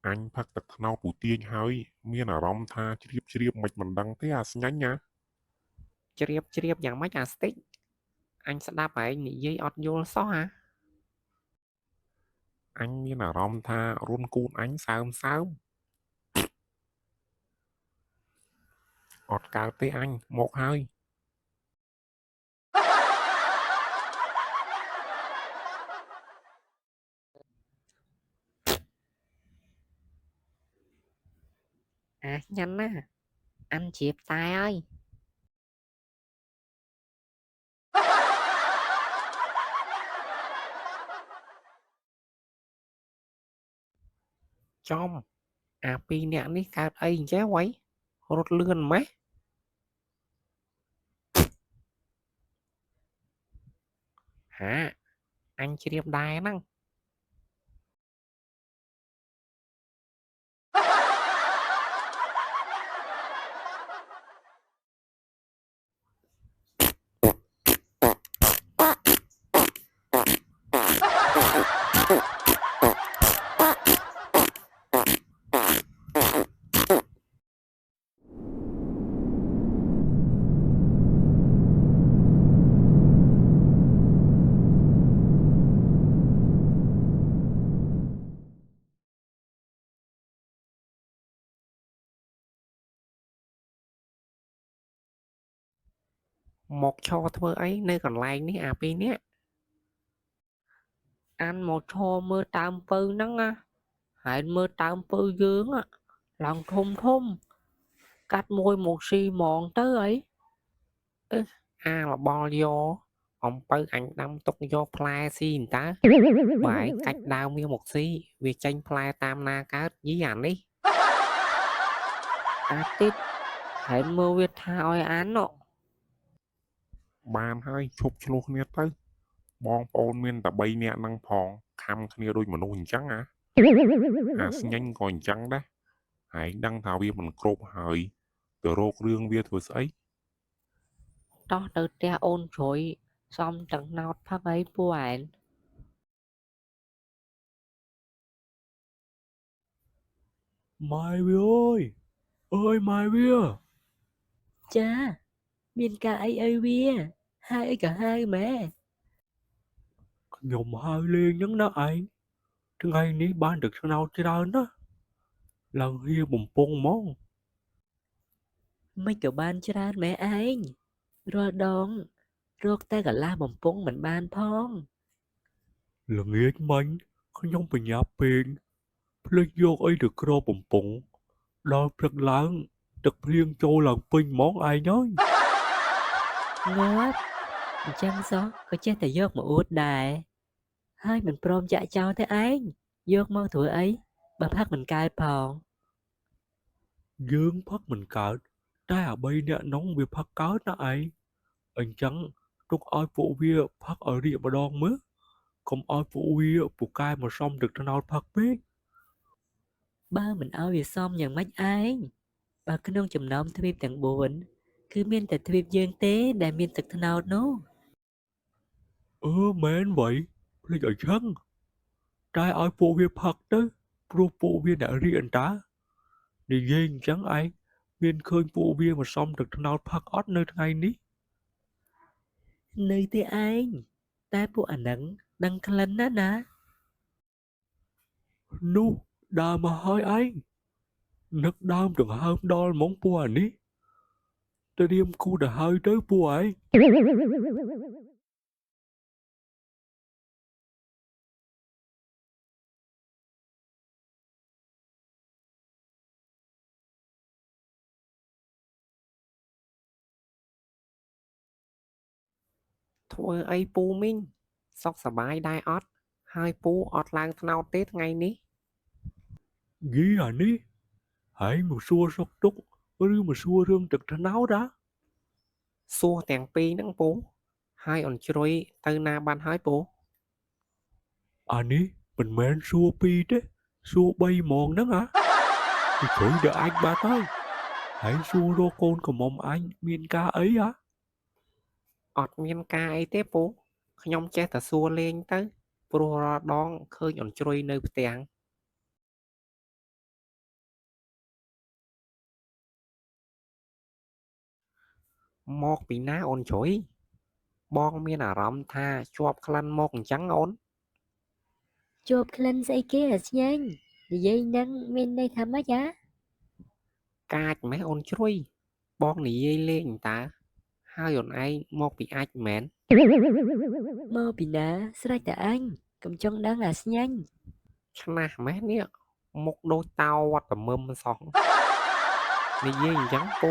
anh phắc tật nào tủ tiên hơi miên ở rong tha chirip mạch mình đăng thế à nhanh nhá ជ្រាបយ៉ាងម៉េចអាស្ទិចអញស្ដាប់ហើយនិយាយអត់យល់សោះអា anh miên ở rong tha run cún anh sớm ọt cao tế anh một hơi ញ៉ាំណាអញជ្រាបតែហើយ ចំអាពីរនាក់នេះកើតអីអញ្ចេះវ៉ៃរត់លឿនម៉េះហាអញជ្រាបដែរហ្នឹងមកឈរធ្វើអីនៅកន្លែងនេះអាពីរនាក់អានមកឈរមើលដើមពៅហ្នឹងណាហើយមើលដើមពៅយើងឡើងធំកាត់មួយមកស៊ីហ្មងទៅអីអឺអាលបល់យកអំពៅអញដាំទុកយកផ្លែស៊ីតើបើឯងកាច់ដើមវាមកស៊ីវាចេញផ្លែតាមណាកើតយីអានេះអាទិត្យហើយមើលវាថាឲ្យអាន បានហើយឈប់ឆ្លោះគ្នាទៅបងប្អូនមានតែ3នាក់ហ្នឹងផងខំគ្នាដូចមនុស្សអញ្ចឹងអាស្ញាញ់ក៏អញ្ចឹងដែរឯងដឹងថាវាមិនគ្រប់ហើយទៅរករឿងវាធ្វើស្អី តោះទៅផ្ទះអូនជ្រុយសំទាំងណោតផឹកអីពួកឯង Mai Vy ơi! Ơi Mai Vy! ចាមានការអីអីវាហើយអីក៏ហើយម៉ែ ខ្ញុំហើយលេងហ្នឹងណាឯងថ្ងៃនេះបានទឹកស្នោច្រើនណាស់ឡើងហៀបំពង់ហ្មង មិនក៏បានច្រើនម៉ែឯងរាល់ដងរកតែកន្លះបំពង់មិនបានផង ល្ងាចមិញខ្ញុំបញ្ញាប់ពេកភ្លេចយកអីទៅគ្របបំពង់ដល់ព្រឹកឡើងទឹកភ្លៀងចូលឡើងពេញហ្មងឯងអើយ ងាប់អញ្ចឹងសោះក៏ចេះតែយកមកអួតដែរហើយមិនព្រមចាក់ចោលទេឯងយកមកធ្វើអីបើផឹកមិនកើតផង យើងផឹកមិនកើតតែអា3នាក់នោះវាផឹកកើតណាឯងអញ្ចឹងទុកឲ្យពួកវាផឹកឲ្យរៀកម្ដងមើលកុំឲ្យពួកវាពូកែមកសុំទឹកត្នោតផឹកពេក បើមិនឲ្យវាសមយ៉ាងម៉េចឯងបើក្នុងចំណោមទ្វីបទាំង4គឺមានតែទ្វីបយើងទេដែលមានទឹកត្នោតនោះ មែនvậyភ្លេចឲ្យឆឹងតែឲ្យពួកវាផឹកទៅព្រោះពួកវាអ្នករៀនតានិយាយអញ្ចឹងឯងមានឃើញពួកវាមកសុំទឹកត្នោតផឹកអត់នៅថ្ងៃនេះ នៅទេឯងតែពួកអាហ្នឹងដឹងក្លិនណាស់ណា នោះដើរមកហើយឯងនឹកដើមដង្ហើមដល់ហ្មងពួកអានេះត្រៀមគូទៅហើយទៅពួកឯង ធ្វើអីពូមីងសុខសប្បាយដែរអត់ហើយពូអត់ឡើងត្នោតទេថ្ងៃនេះ យីអានេះឯងមកសួរសុកទុកឬមកសួររឿងទឹកត្នោត សួរទាំងពីរហ្នឹងពូហើយអនជ្រុយទៅណាបានហើយពូ អានេះមិនមែនសួរ2ទេសួរ3ហ្មងហ្នឹងគេជួយដល់អញបាត់ហើយហើយសួររកកូនកំមុំអញមានការអីអត់មានការអីទេពូខ្ញុំចេះតែសួរលេងទៅព្រោះរាល់ដងឃើញអនជ្រុយនៅផ្ទាំង មកពីណាអូនជ្រុយបងមានអារម្មណ៍ថាជាប់ក្លិនមកអញ្ចឹងអូន ជាប់ក្លិនស្អីគេអាស្ញាញ់និយាយហ្នឹងមានន័យថាម៉េចហ៎ កាចម៉េះអូនជ្រុយបងនិយាយលេងតើហើយអូនឯងមកពីអាចមែន មកពីណាស្រេចតែអញកុំចង់ដឹងអាស្ញាញ់ ឆ្នាស់ម៉េះនេះមុខដូចតោវត្តមឹមសោះនិយាយអញ្ចឹងពូ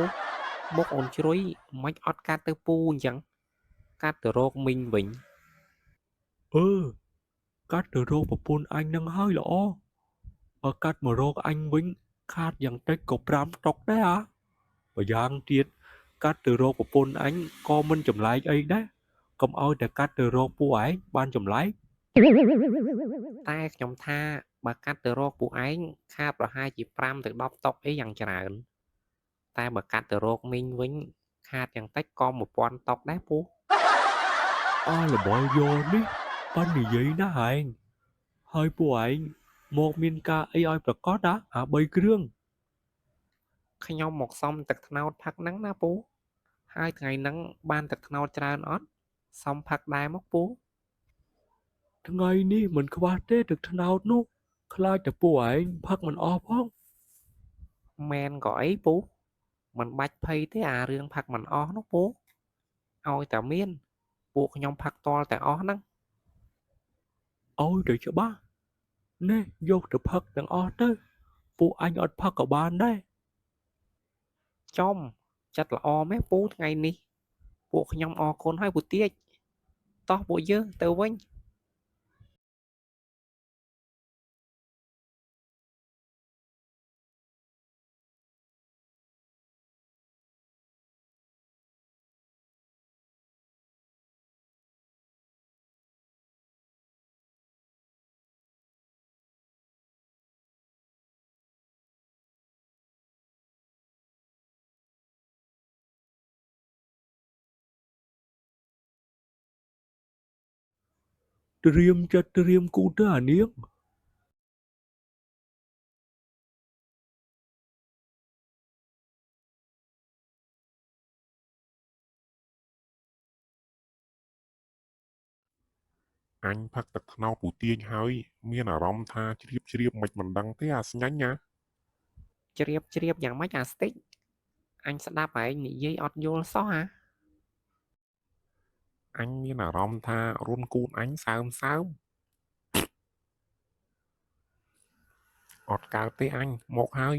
មុខអូនជ្រុយមិនអត់កាត់ទៅពូអញ្ចឹងកាត់ទៅរកមីងវិញ អឺកាត់ទៅរកប្រពន្ធអញនឹងហើយល្អបើកាត់មករកអញវិញខាតយ៉ាងតិចក៏5តុកដែរម្យ៉ាងទៀតកាត់ទៅរកប្រពន្ធអញក៏មិនចម្លែកអីដែរកុំឲ្យតែកាត់ទៅរកពួកឯងបានចម្លែក តែខ្ញុំថាបើកាត់ទៅរកពួកឯងខាតប្រហែលជា5ទៅ10តុកអីយ៉ាងច្រើនតែបើកាត់ទៅរកមីងវិញខាតយ៉ាងតិចក៏1000តុកដែរពូ ល្បល់យកនេះប៉ាន់និយាយណាស់ឯងហើយពួកឯងមកមានការអីឲ្យប្រកាសអា3គ្រឿង ខ្ញុំមកសុំទឹកត្នោតផឹកហ្នឹងណាពូហើយថ្ងៃហ្នឹងបានទឹកត្នោតច្រើនអត់សុំផឹកដែរមកពូ ថ្ងៃនេះមិនខ្វះទេទឹកត្នោតនោះខ្លាចតែពួកឯងផឹកមិនអស់ផង មែនក៏អីពូមិនបាច់ភ័យទេអារឿងផឹកមិនអស់នោះពូឲ្យតែមានពួកខ្ញុំផឹកតល់តែអស់ហ្នឹង ឲ្យទៅច្បាស់នេះយកទៅផឹកទាំងអស់ទៅពួកអញអត់ផឹកក៏បានដែរ ចំចិត្តល្អមែនពូថ្ងៃនេះពួកខ្ញុំអរគុណហើយពូទាចតោះពួកយើងទៅវិញ ត្រៀមចិត្តត្រៀមគូទៅអានាង អញផឹកទឹកត្នោតពូទាញហើយមានអារម្មណ៍ថាជ្រាបមិនដឹងទេអាស្ញាញ់ណា ជ្រាបយ៉ាងម៉េចអាស្ទិចអញស្ដាប់ឯងនិយាយអត់យល់សោះហ่า អញមានអារម្មណ៍ថារុនគូនអញសើមអត់កើតទេអញមកហើយ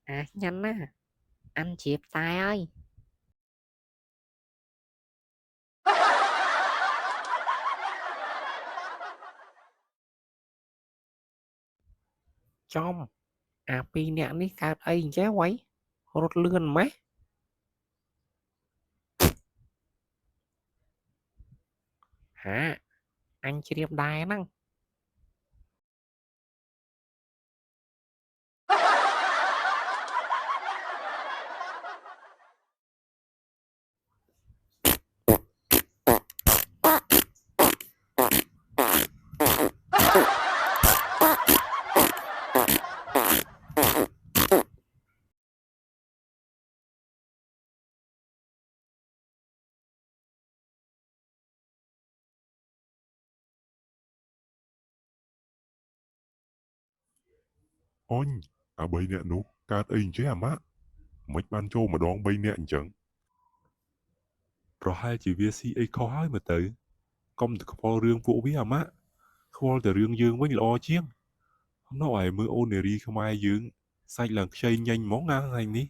អាញ៉ាន់ណាអញជ្រាបតែហើយចំអាពីរនាក់នេះកើតអីអញ្ចេះវ៉ៃរត់លឿនម៉េះហាអញជ្រាបដែរហ្នឹងអញអា3នាក់នោះកើតអីអញ្ចេះអាម៉ាក់មិនបានចូលម្ដង3នាក់អញ្ចឹងប្រហែលជាវាស៊ីអីខុសហើយមើលទៅកុំតែខ្វល់រឿងពួកវាអាម៉ាក់ខ្វល់តែរឿងយើងវិញល្អជាងណោះឯមើលអូននារីខ្មែរយើងសាច់ឡើងខ្ចីញញហ្មងណាថ្ងៃនេះ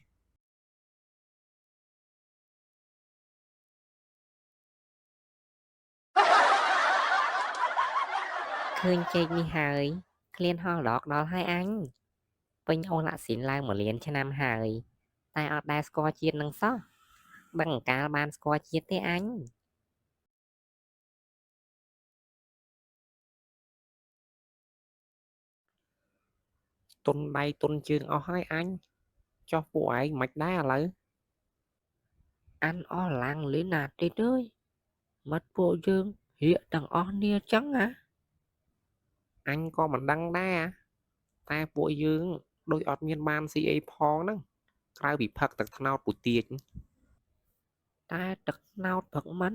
ឃើញចេកនេះហើយក្លៀនហោះឡកដល់ហើយអញពេញអូឡាក់ស៊ីនឡើង1លានឆ្នាំហើយតែអត់ដែលស្គាល់ជាតិនឹងសោះដឹងកាលបានស្គាល់ជាតិទេអញទុនដៃទុនជើងអស់ហើយអញចុះពួកឯងមិនដែរឥឡូវអានអស់ឡាំងលីណាតិចអើយមាត់ពួកយើង hiệnទាំងអស់គ្នាចឹងណាអញក៏មិនដឹងដែរតែពួកយើងដូចអត់មានបានស៊ីអីផងហ្នឹងក្រៅពីផឹកទឹកត្នោតពូទាចតែទឹកត្នោតផឹកមិន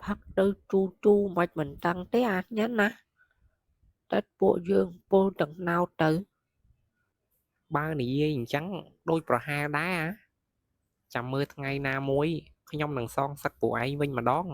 ផឹកទៅជូរជូរមិនដឹងទេអាញ៉ាំណាតែពួកយើងពលទឹកត្នោតទៅបើនិយាយអញ្ចឹងដូចប្រហែលដែរចាំមើលថ្ងៃណាមួយខ្ញុំនឹងសងសឹកពួកឯងវិញម្ដង